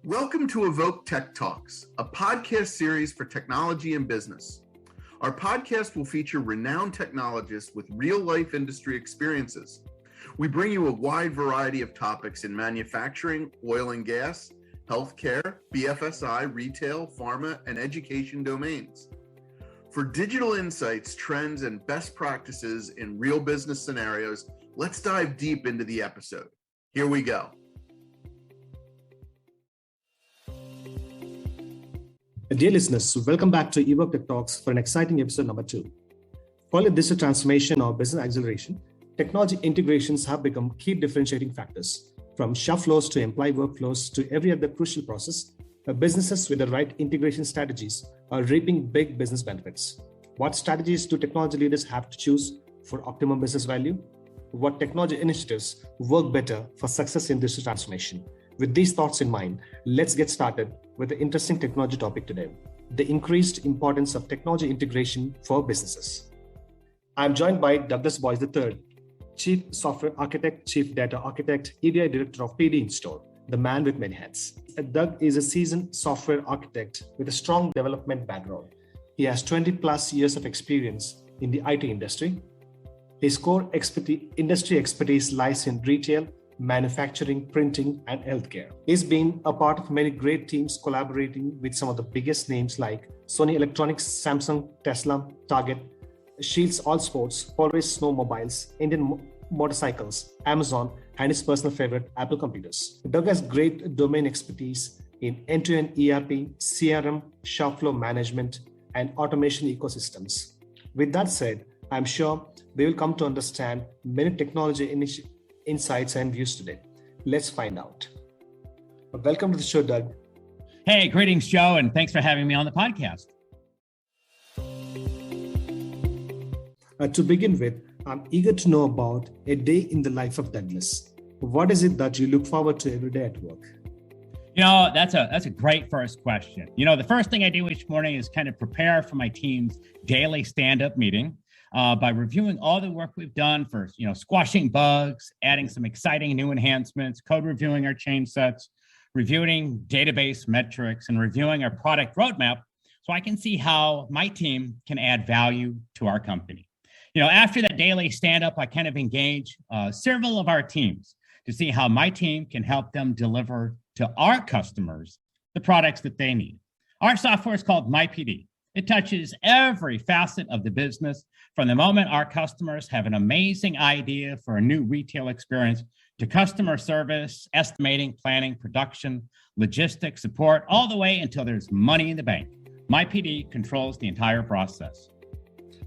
Welcome to Evoke Tech Talks, a podcast series for technology and business. Our podcast will feature renowned technologists with real-life industry experiences. We bring you a wide variety of topics in manufacturing, oil and gas, healthcare, BFSI, retail, pharma, and education domains. For digital insights, trends, and best practices in real business scenarios, let's dive deep into the episode. Here we go. Dear listeners, welcome back to Evoke Tech Talks for an exciting episode number 2. Call it digital transformation or business acceleration, technology integrations have become key differentiating factors. From shop floors to employee workflows to every other crucial process, businesses with the right integration strategies are reaping big business benefits. What strategies do technology leaders have to choose for optimum business value? What technology initiatives work better for success in digital transformation? With these thoughts in mind, let's get started with the interesting technology topic today, the increased importance of technology integration for businesses. I'm joined by Douglas Boyce III, Chief Software Architect, Chief Data Architect, EDI Director of PD In-Store, the man with many hats. Doug is a seasoned software architect with a strong development background. He has 20 plus years of experience in the IT industry. His core industry expertise lies in retail, manufacturing, printing, and healthcare. He's been a part of many great teams collaborating with some of the biggest names like Sony Electronics, Samsung, Tesla, Target, Shields All Sports, Polaris Snowmobiles, Indian Motorcycles, Amazon, and his personal favorite, Apple Computers. Doug has great domain expertise in end-to-end ERP, CRM, shop floor management, and automation ecosystems. With that said, I'm sure they will come to understand many technology insights and views today. Let's find out. Welcome to the show, Doug. Hey, greetings, Joe, and thanks for having me on the podcast. To begin with, I'm eager to know about a day in the life of Douglas. What is it that you look forward to every day at work? You know, that's a great first question. You know, the first thing I do each morning is kind of prepare for my team's daily stand-up meeting. By reviewing all the work we've done for, squashing bugs, adding some exciting new enhancements, code reviewing our change sets, reviewing database metrics, and reviewing our product roadmap so I can see how my team can add value to our company. You know, after that daily stand-up, I kind of engage several of our teams to see how my team can help them deliver to our customers the products that they need. Our software is called MyPD. It touches every facet of the business from the moment our customers have an amazing idea for a new retail experience to customer service, estimating, planning, production, logistics, support, all the way until there's money in the bank. MyPD controls the entire process.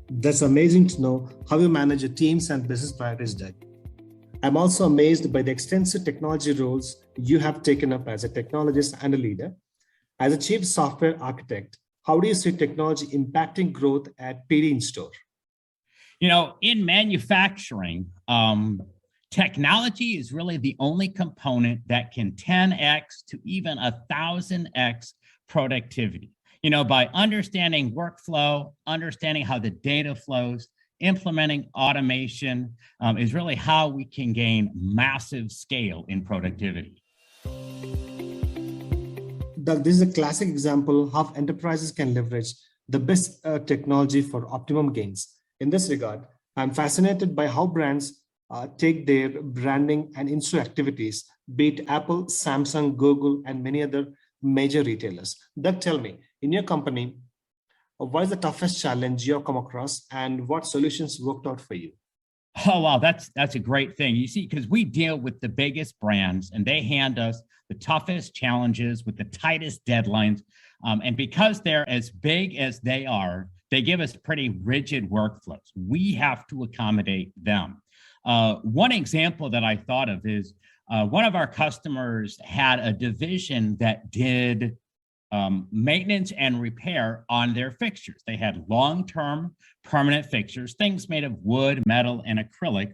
That's amazing to know how you manage your teams and business priorities, Doug. I'm also amazed by the extensive technology roles you have taken up as a technologist and a leader. As a chief software architect, how do you see technology impacting growth at PD In-Store? You know, in manufacturing, technology is really the only component that can 10x to even 1,000x productivity. You know, by understanding workflow, understanding how the data flows, implementing automation is really how we can gain massive scale in productivity. Doug, this is a classic example of how enterprises can leverage the best technology for optimum gains. In this regard, I'm fascinated by how brands take their branding and in-store activities, be it Apple, Samsung, Google, and many other major retailers. Doug, tell me, in your company, what is the toughest challenge you have come across and what solutions worked out for you? Oh, wow, that's a great thing. You see, because we deal with the biggest brands and they hand us the toughest challenges with the tightest deadlines. And because they're as big as they are, they give us pretty rigid workflows. We have to accommodate them. One example that I thought of is one of our customers had a division that did maintenance and repair on their fixtures. They had long-term permanent fixtures, things made of wood, metal, and acrylic.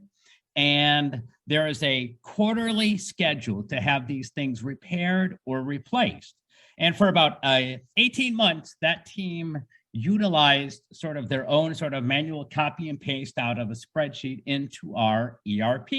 And there is a quarterly schedule to have these things repaired or replaced. And for about 18 months, that team utilized sort of their own sort of manual copy and paste out of a spreadsheet into our ERP.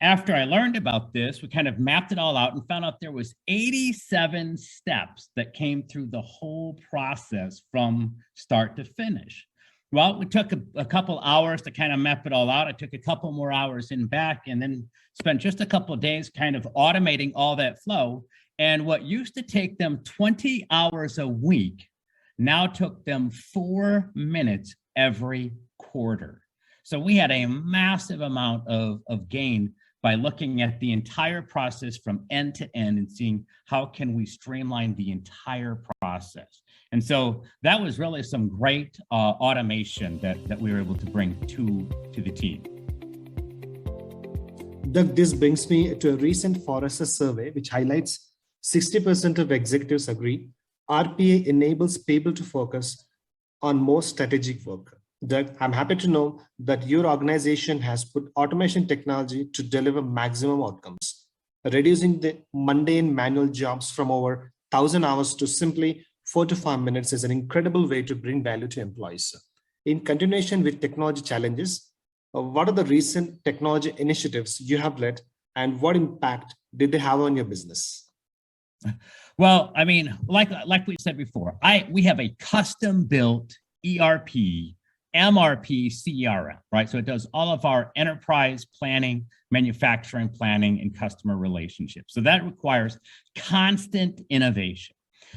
after I learned about this, we kind of mapped it all out and found out there was 87 steps that came through the whole process from start to finish. Well, it took a couple hours to kind of map it all out. I took a couple more hours in back and then spent just a couple of days kind of automating all that flow. And what used to take them 20 hours a week now took them 4 minutes every quarter. So we had a massive amount of gain by looking at the entire process from end to end and seeing how can we streamline the entire process. And so that was really some great automation that we were able to bring to the team. Doug, this brings me to a recent Forrester survey, which highlights 60% of executives agree RPA enables people to focus on more strategic work. Doug, I'm happy to know that your organization has put automation technology to deliver maximum outcomes, reducing the mundane manual jobs from over 1,000 hours to simply 4 to 5 minutes is an incredible way to bring value to employees. In continuation with technology challenges, what are the recent technology initiatives you have led and what impact did they have on your business? Well, I mean, like we said before, we have a custom-built ERP, MRP, CRM, right? So it does all of our enterprise planning, manufacturing planning, and customer relationships. So that requires constant innovation.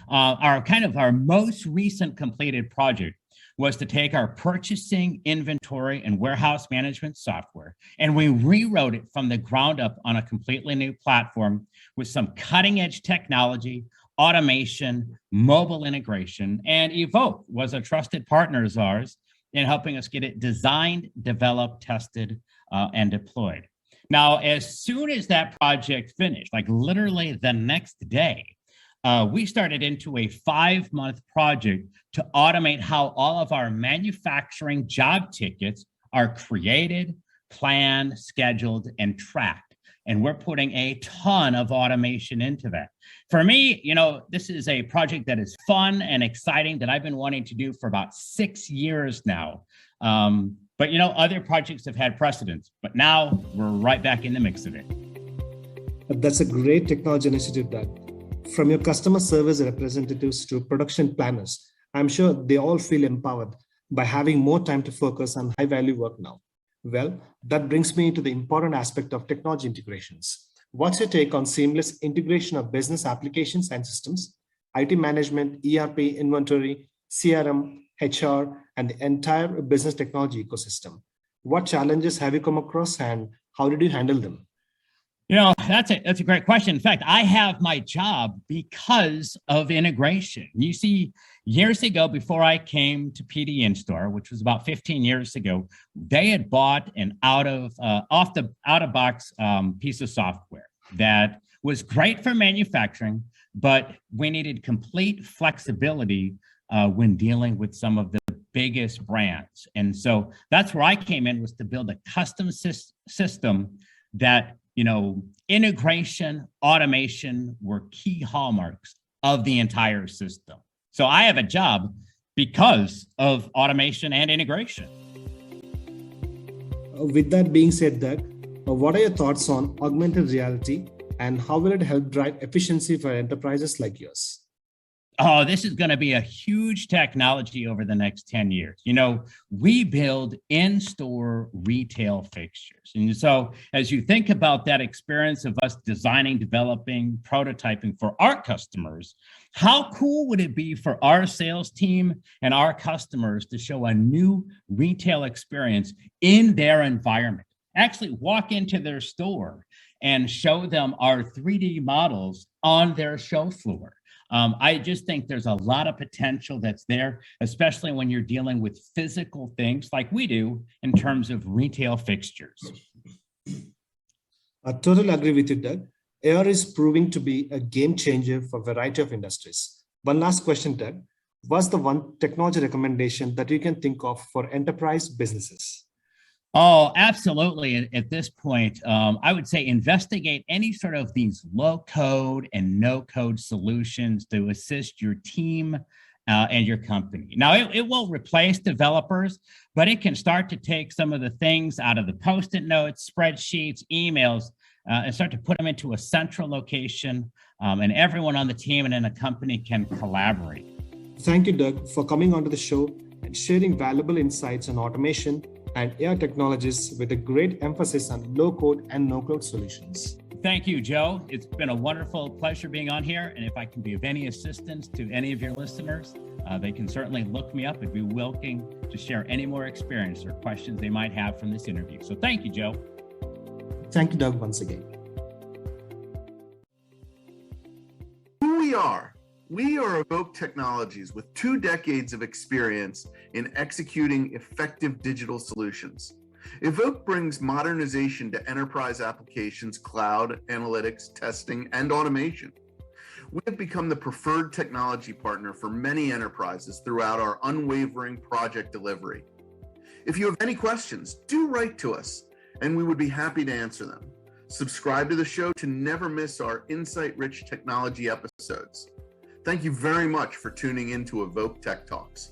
Our most recent completed project was to take our purchasing, inventory, and warehouse management software, and we rewrote it from the ground up on a completely new platform with some cutting edge technology, automation, mobile integration, and Evoke was a trusted partner of ours in helping us get it designed, developed, tested, and deployed. Now, as soon as that project finished, like literally the next day, we started into a 5-month project to automate how all of our manufacturing job tickets are created, planned, scheduled, and tracked. And we're putting a ton of automation into that. For me, this is a project that is fun and exciting that I've been wanting to do for about 6 years now. But other projects have had precedence, but now we're right back in the mix of it. That's a great technology initiative, Doug. From your customer service representatives to production planners, I'm sure they all feel empowered by having more time to focus on high value work now. Well, that brings me to the important aspect of technology integrations. What's your take on seamless integration of business applications and systems, IT management, ERP, inventory, CRM, HR, and the entire business technology ecosystem? What challenges have you come across and how did you handle them? That's a great question. In fact, I have my job because of integration. You see, years ago, before I came to PD InStore, which was about 15 years ago, they had bought an out of box piece of software that was great for manufacturing, but we needed complete flexibility when dealing with some of the biggest brands. And so that's where I came in, was to build a custom system that integration, automation were key hallmarks of the entire system. So I have a job because of automation and integration. With that being said, Doug, what are your thoughts on augmented reality and how will it help drive efficiency for enterprises like yours? Oh, this is going to be a huge technology over the next 10 years. We build in-store retail fixtures. And so as you think about that experience of us designing, developing, prototyping for our customers, how cool would it be for our sales team and our customers to show a new retail experience in their environment? Actually walk into their store and show them our 3D models on their show floor. I just think there's a lot of potential that's there, especially when you're dealing with physical things like we do in terms of retail fixtures. I totally agree with you, Doug. AR is proving to be a game changer for a variety of industries. One last question, Doug. What's the one technology recommendation that you can think of for enterprise businesses? Oh, absolutely. At this point, I would say investigate any sort of these low code and no code solutions to assist your team and your company. Now, it will replace developers, but it can start to take some of the things out of the Post-it notes, spreadsheets, emails, and start to put them into a central location, and everyone on the team and in a company can collaborate. Thank you, Doug, for coming onto the show and sharing valuable insights on automation and AI technologies with a great emphasis on low-code and no-code solutions. Thank you, Joe. It's been a wonderful pleasure being on here. And if I can be of any assistance to any of your listeners, they can certainly look me up and be willing to share any more experience or questions they might have from this interview. So thank you, Joe. Thank you, Doug, once again. Who we are. We are Evoke Technologies with 2 decades of experience in executing effective digital solutions. Evoke brings modernization to enterprise applications, cloud, analytics, testing, and automation. We have become the preferred technology partner for many enterprises throughout our unwavering project delivery. If you have any questions, do write to us, and we would be happy to answer them. Subscribe to the show to never miss our insight-rich technology episodes. Thank you very much for tuning in to Evoke Tech Talks.